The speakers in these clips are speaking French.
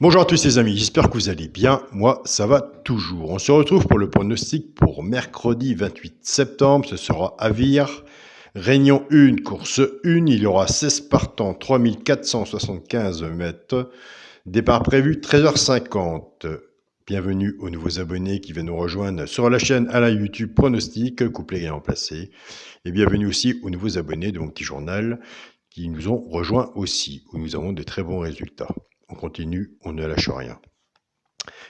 Bonjour à tous les amis, j'espère que vous allez bien. Moi, ça va toujours. On se retrouve pour le pronostic pour mercredi 28 septembre. Ce sera à Vire. Réunion 1, course 1. Il y aura 16 partants, 3475 mètres. Départ prévu 13h50. Bienvenue aux nouveaux abonnés qui viennent nous rejoindre sur la chaîne à la YouTube Pronostic, couplet gagnant placé. Et bienvenue aussi aux nouveaux abonnés de mon petit journal qui nous ont rejoints aussi, où nous avons de très bons résultats. On continue, on ne lâche rien.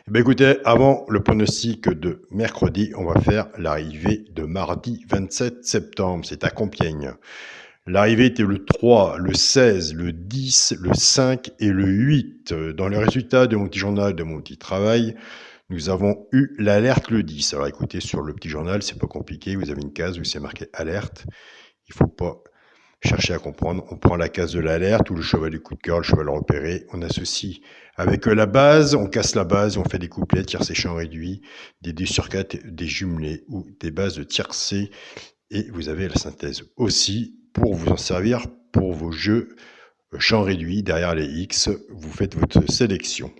Eh bien, écoutez, avant le pronostic de mercredi, on va faire l'arrivée de mardi 27 septembre. C'est à Compiègne. L'arrivée était le 3, le 16, le 10, le 5 et le 8. Dans les résultats de mon petit journal, de mon petit travail, nous avons eu l'alerte le 10. Alors écoutez, sur le petit journal, c'est pas compliqué. Vous avez une case où c'est marqué alerte. Il ne faut pas chercher à comprendre. On prend la case de l'alerte ou le cheval du coup de cœur, le cheval repéré. On associe avec la base, on casse la base, on fait des couplets, tiercé champ réduit, des 2 sur 4, des jumelés ou des bases de tiercé. Et vous avez la synthèse aussi pour vous en servir pour vos jeux champ réduit. Derrière les X, vous faites votre sélection.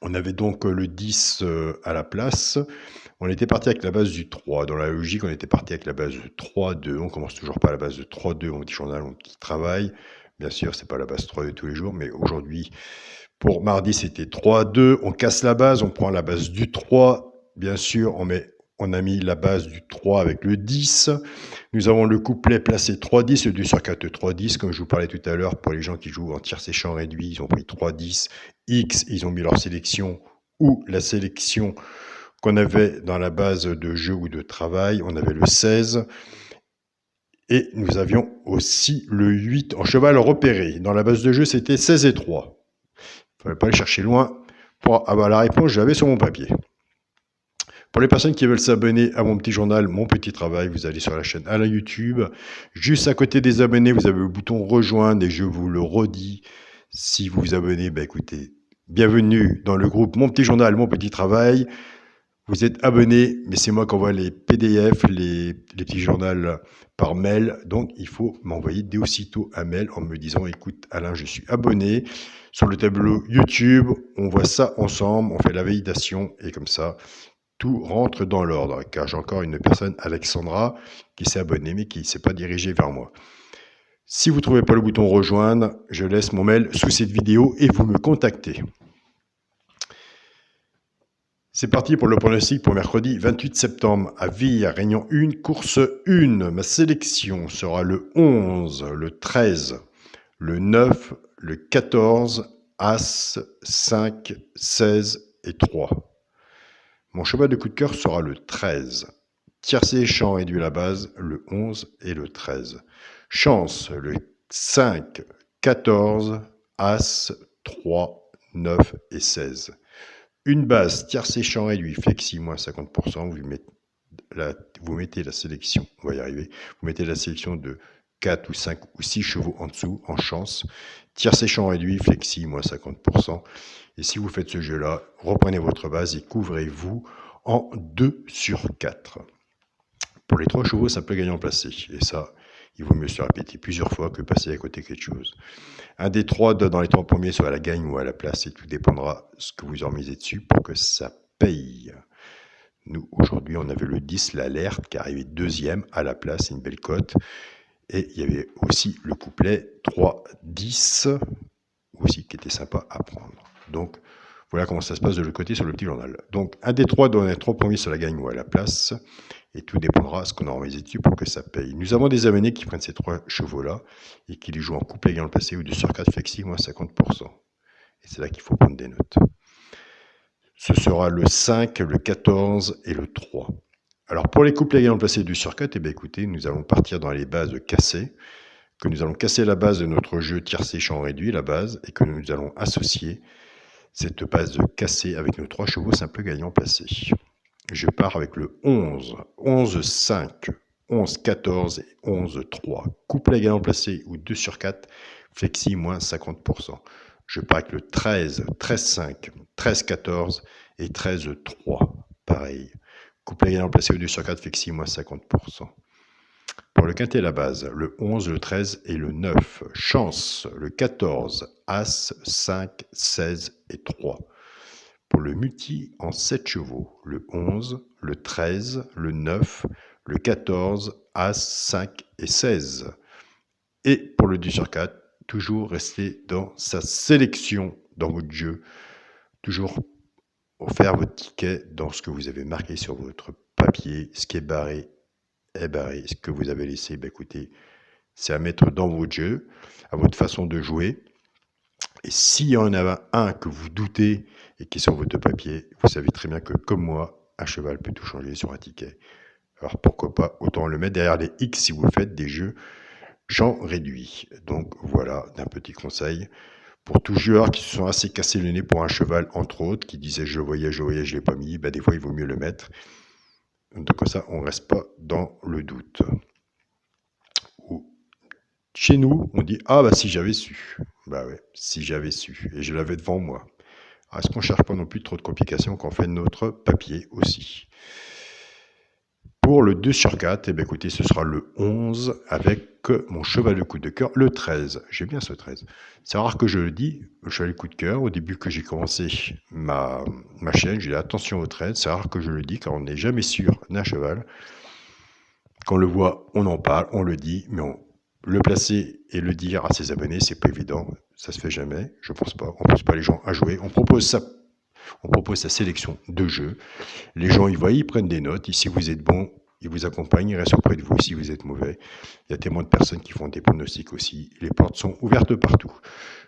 On avait donc le 10 à la place. On était parti avec la base du 3. Dans la logique, on était parti avec la base de 3-2. On commence toujours par la base de 3-2, mon petit journal, mon petit travail. Bien sûr, c'est pas la base 3-2 tous les jours, mais aujourd'hui, pour mardi, c'était 3-2. On casse la base, on prend la base du 3. Bien sûr, on a mis la base du 3 avec le 10. Nous avons le couplet placé 3-10, le 2 sur 4, 3-10. Comme je vous parlais tout à l'heure, pour les gens qui jouent en tiercé champ réduit, ils ont pris 3-10. X, ils ont mis leur sélection ou la sélection qu'on avait dans la base de jeu ou de travail. On avait le 16. Et nous avions aussi le 8 en cheval repéré. Dans la base de jeu, c'était 16 et 3. Il ne fallait pas aller chercher loin pour avoir la réponse, j'avais sur mon papier. Pour les personnes qui veulent s'abonner à mon petit journal, mon petit travail, vous allez sur la chaîne à la YouTube. Juste à côté des abonnés, vous avez le bouton rejoindre et je vous le redis. Si vous vous abonnez, écoutez, bienvenue dans le groupe Mon Petit Journal, Mon Petit Travail. Vous êtes abonné, mais c'est moi qui envoie les PDF, les petits journaux par mail. Donc, il faut m'envoyer dès aussitôt un mail en me disant, écoute, Alain, je suis abonné. Sur le tableau YouTube, on voit ça ensemble, on fait la validation et comme ça, tout rentre dans l'ordre. Car j'ai encore une personne, Alexandra, qui s'est abonnée, mais qui ne s'est pas dirigée vers moi. Si vous ne trouvez pas le bouton rejoindre, je laisse mon mail sous cette vidéo et vous me contactez. C'est parti pour le pronostic pour mercredi 28 septembre à Vire, Réunion 1, course 1. Ma sélection sera le 11, le 13, le 9, le 14, As, 5, 16 et 3. Mon cheval de coup de cœur sera le 13. Tiercé champ réduit la base, le 11 et le 13. Chance, le 5, 14, As, 3, 9 et 16. Une base tiercé champ réduit, flexi moins 50%, vous mettez la sélection, on va y arriver, vous mettez la sélection de 4 ou 5 ou 6 chevaux en dessous, en chance, tiercé champ réduit, flexi moins 50%, et si vous faites ce jeu-là, reprenez votre base et couvrez-vous en 2 sur 4. Pour les 3 chevaux, ça peut gagner en placé, et ça, il vaut mieux se répéter plusieurs fois que passer à côté de quelque chose. Un des 3 dans les 3 premiers, soit à la gagne ou à la place, et tout dépendra de ce que vous en misez dessus pour que ça paye. Nous, aujourd'hui, on avait le 10, l'alerte, qui arrivait deuxième à la place, une belle cote. Et il y avait aussi le couplet 3-10, aussi, qui était sympa à prendre. Donc, voilà comment ça se passe de l'autre côté sur le petit journal. Donc, un des 3 dans les 3 premiers sur la gagne ou à la place. Et tout dépendra de ce qu'on a remisé dessus pour que ça paye. Nous avons des abonnés qui prennent ces 3 chevaux-là et qui les jouent en couplet gagnant le placé ou 2 sur 4 flexi moins 50%. Et c'est là qu'il faut prendre des notes. Ce sera le 5, le 14 et le 3. Alors pour les couplets gagnant le placé 2 sur 4, écoutez, nous allons partir dans les bases cassées, que nous allons casser la base de notre jeu tiercé champ réduit, la base, et que nous allons associer cette base cassée avec nos 3 chevaux simples gagnants placés. Je pars avec le 11, 11-5, 11-14 et 11-3. Couplet gagnant placé ou 2 sur 4, flexi moins 50%. Je pars avec le 13, 13-5, 13-14 et 13-3. Pareil. Couplet gagnant placé ou 2 sur 4, flexi moins 50%. Pour le quintet, la base, le 11, le 13 et le 9. Chance, le 14, As, 5, 16 et 3. Pour le multi en 7 chevaux, le 11, le 13, le 9, le 14, As, 5 et 16. Et pour le 2 sur 4, toujours rester dans sa sélection dans votre jeu. Toujours faire votre ticket dans ce que vous avez marqué sur votre papier. Ce qui est barré est barré. Ce que vous avez laissé, écoutez, c'est à mettre dans votre jeu, à votre façon de jouer. Et s'il y en a un que vous doutez et qui est sur votre papier, vous savez très bien que, comme moi, un cheval peut tout changer sur un ticket. Alors pourquoi pas, autant le mettre derrière les X si vous faites des jeux gens réduits. Donc voilà, d'un petit conseil. Pour tous joueurs qui se sont assez cassés le nez pour un cheval, entre autres, qui disaient je voyais, je ne l'ai pas mis, des fois il vaut mieux le mettre. Donc comme ça, on ne reste pas dans le doute. Chez nous, on dit ah si j'avais su. Ouais, si j'avais su. Et je l'avais devant moi. Alors, est-ce qu'on ne cherche pas non plus trop de complications quand on fait notre papier aussi? Pour le 2 sur 4, écoutez, ce sera le 11 avec mon cheval de coup de cœur, le 13. J'aime bien ce 13. C'est rare que je le dis, le cheval de coup de cœur. Au début que j'ai commencé ma chaîne, j'ai dit attention au 13. C'est rare que je le dis car on n'est jamais sûr d'un cheval. Quand on le voit, on en parle, on le dit, mais le placer et le dire à ses abonnés, c'est pas évident. Ça se fait jamais, je pense pas. On pousse pas les gens à jouer. On propose sa sélection de jeux. Les gens y voient, ils prennent des notes. Et si vous êtes bon, ils vous accompagnent, ils restent auprès de vous. Si vous êtes mauvais, il y a tellement de personnes qui font des pronostics aussi. Les portes sont ouvertes partout.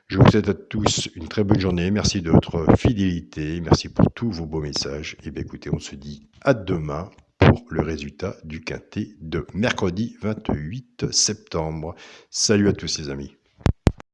Je vous souhaite à tous une très bonne journée. Merci de votre fidélité. Merci pour tous vos beaux messages. Et bien écoutez, on se dit à demain pour le résultat du quintet de mercredi 28 septembre. Salut à tous les amis.